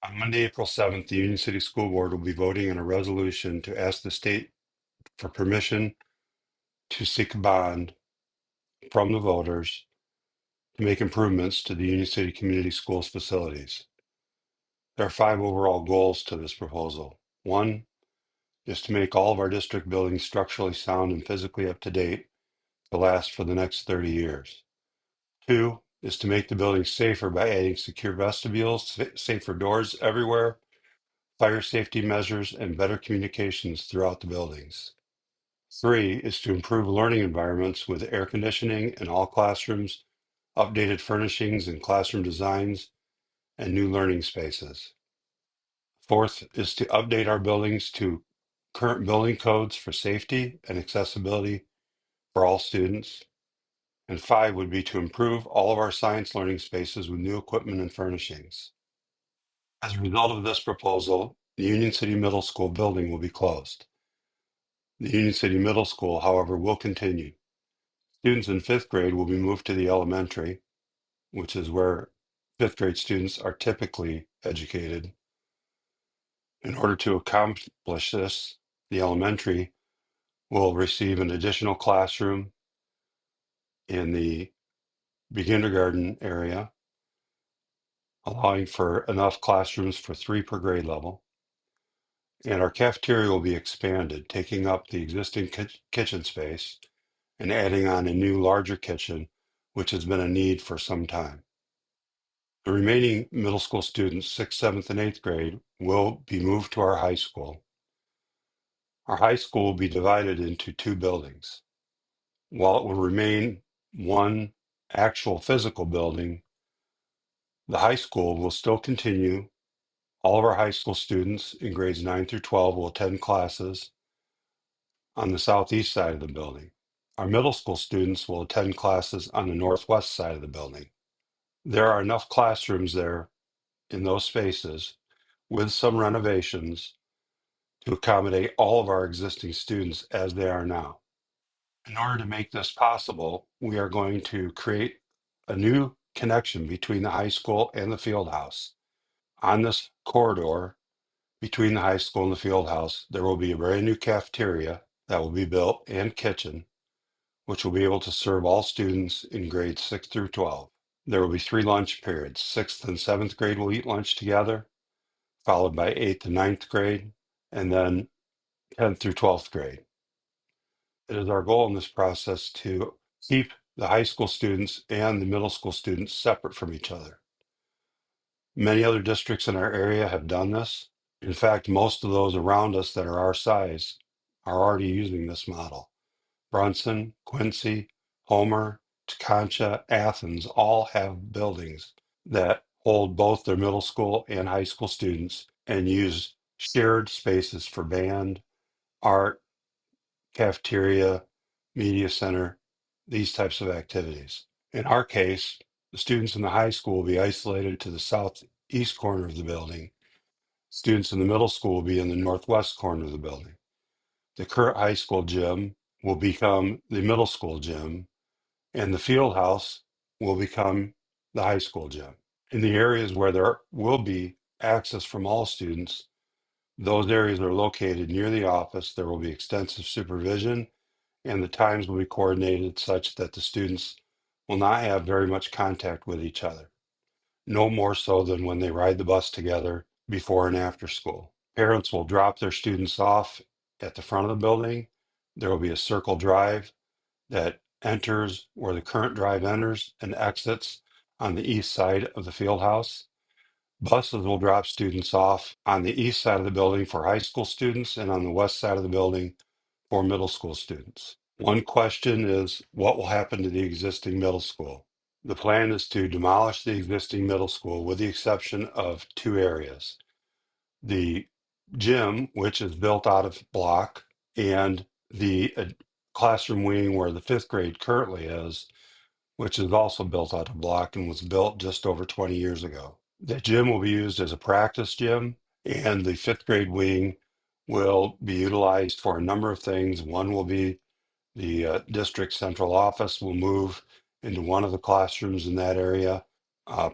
On Monday, April 7th, the Union City School Board will be voting on a resolution to ask the state for permission to seek a bond from the voters to make improvements to the Union City Community Schools facilities. There are 5 overall goals to this proposal. 1 is to make all of our district buildings structurally sound and physically up to date to last for the next 30 years. 2 is to make the buildings safer by adding secure vestibules, safer doors everywhere, fire safety measures, and better communications throughout the buildings. 3 is to improve learning environments with air conditioning in all classrooms, updated furnishings and classroom designs, and new learning spaces. 4th is to update our buildings to current building codes for safety and accessibility for all students. And 5 would be to improve all of our science learning spaces with new equipment and furnishings. As a result of this proposal, the Union City Middle School building will be closed. The Union City Middle School, however, will continue. Students in 5th grade will be moved to the elementary, which is where 5th grade students are typically educated. In order to accomplish this, the elementary will receive an additional classroom in the kindergarten area, allowing for enough classrooms for 3 per grade level. And our cafeteria will be expanded, taking up the existing kitchen space and adding on a new, larger kitchen, which has been a need for some time. The remaining middle school students, 6th, 7th, and 8th grade, will be moved to our high school. Our high school will be divided into 2 buildings. While it will remain one actual physical building, the high school will still continue. All of our high school students in grades 9 through 12 will attend classes on the southeast side of the building. Our middle school students will attend classes on the northwest side of the building. There are enough classrooms there in those spaces with some renovations to accommodate all of our existing students as they are now. In order to make this possible, we are going to create a new connection between the high school and the field house. On this corridor between the high school and the field house, there will be a brand new cafeteria that will be built and kitchen, which will be able to serve all students in grades 6 through 12. There will be 3 lunch periods. 6th and 7th grade will eat lunch together, followed by 8th and 9th grade, and then 10th through 12th grade. It is our goal in this process to keep the high school students and the middle school students separate from each other. Many other districts in our area have done this. In fact, most of those around us that are our size are already using this model. Brunson, Quincy, Homer, Concha, Athens all have buildings that hold both their middle school and high school students and use shared spaces for band, art, cafeteria, media center, these types of activities. In our case, the students in the high school will be isolated to the southeast corner of the building. Students in the middle school will be in the northwest corner of the building. The current high school gym will become the middle school gym, and the field house will become the high school gym. In the areas where there will be access from all students, those areas are located near the office. There will be extensive supervision, and the times will be coordinated such that the students will not have very much contact with each other, no more so than when they ride the bus together before and after school. Parents will drop their students off at the front of the building. There will be a circle drive that enters where the current drive enters and exits on the east side of the field house. Buses will drop students off on the east side of the building for high school students and on the west side of the building for middle school students. One question is, what will happen to the existing middle school? The plan is to demolish the existing middle school with the exception of 2 areas. The gym, which is built out of block, and the classroom wing where the 5th grade currently is, which is also built out of block and was built just over 20 years ago. The gym will be used as a practice gym, and the 5th grade wing will be utilized for a number of things. One will be the district central office will move into one of the classrooms in that area,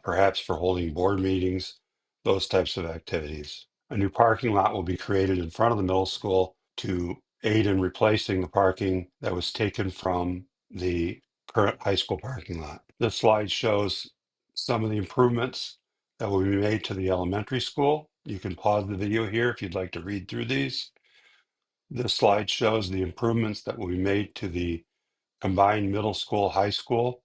perhaps for holding board meetings. those types of activities. A new parking lot will be created in front of the middle school to aid in replacing the parking that was taken from the current high school parking lot. This slide shows some of the improvements that will be made to the elementary school. You can pause the video here if you'd like to read through these. This slide shows the improvements that will be made to the combined middle school, high school,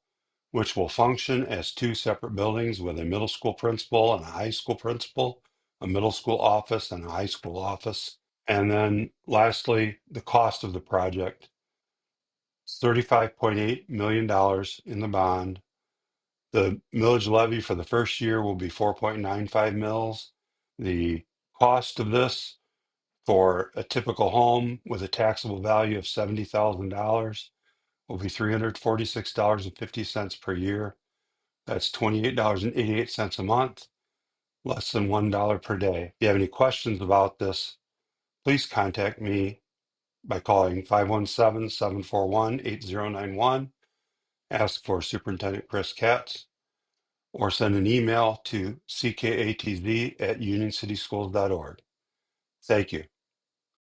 which will function as two separate buildings with a middle school principal and a high school principal, a middle school office and a high school office. And then lastly, the cost of the project, $35.8 million in the bond. The millage levy for the first year will be 4.95 mils. The cost of this for a typical home with a taxable value of $70,000 will be $346.50 per year. That's $28.88 a month, less than $1 per day. If you have any questions about this, please contact me by calling 517-741-8091, ask for Superintendent Chris Katz, or send an email to ckatz@unioncityschools.org. Thank you.